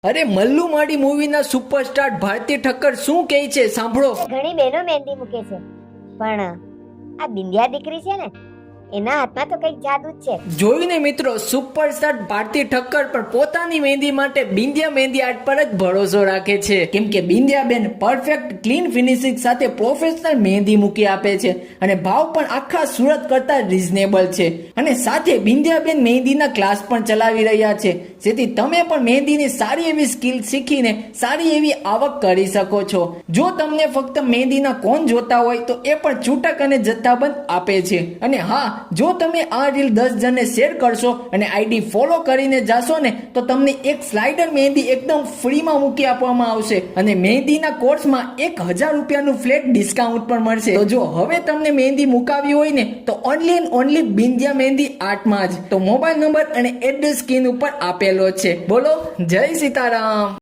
અરે મલ્લુ માડી મૂવીના સુપરસ્ટાર ભારતી ઠક્કર શું કહે છે સાંભળો. ઘણી બહેનો મહેંદી મૂકે છે, પણ આ બિંદિયા દીકરી છે ને, એના હાથમાં તો કઈક જાદુ જ છે. જોયું ને મિત્રો, સુપરસ્ટાર ભારતી ઠક્કર પણ પોતાની મહેંદી માટે બિંદિયા મહેંદી આર્ટ પર જ ભરોસો રાખે છે, કેમ કે બિંદિયા બેન પરફેક્ટ ક્લીન ફિનિશિંગ સાથે પ્રોફેશનલ મહેંદી મૂકી આપે છે અને ભાવ પણ આખા સુરત કરતા રીઝનેબલ છે. અને સાથે બિંદિયા બેન મહેંદીના ક્લાસ પણ ચલાવી રહ્યા છે, જેથી તમે પણ મહેંદીની સારી એવી સ્કિલ શીખીને સારી એવી આવક કરી શકો છો. જો તમને ફક્ત મહેંદીના કોન જોતા હોય તો એ પણ છૂટક અને જથ્થાબંધ આપે છે. અને હા, જો તમે આ રીલ 10 જણને શેર કરશો અને આઈડી ફોલો કરીને જાશો ને, તો તમને એક સ્લાઇડર મહેંદી એકદમ ફ્રીમાં મૂકી આપવામાં આવશે અને મહેંદીના કોર્સમાં 1000 રૂપિયાનું ફ્લેટ ડિસ્કાઉન્ટ પણ મળશે. તો જો હવે તમને મહેંદી મુકાવી હોય ને, તો ઓનલી એન્ડ ઓનલી બિંદિયા મહેંદી આર્ટમાં જ. તો મોબાઈલ નંબર અને એડ્રેસ સ્ક્રીન ઉપર આપેલો છે. બોલો જય સીતારામ.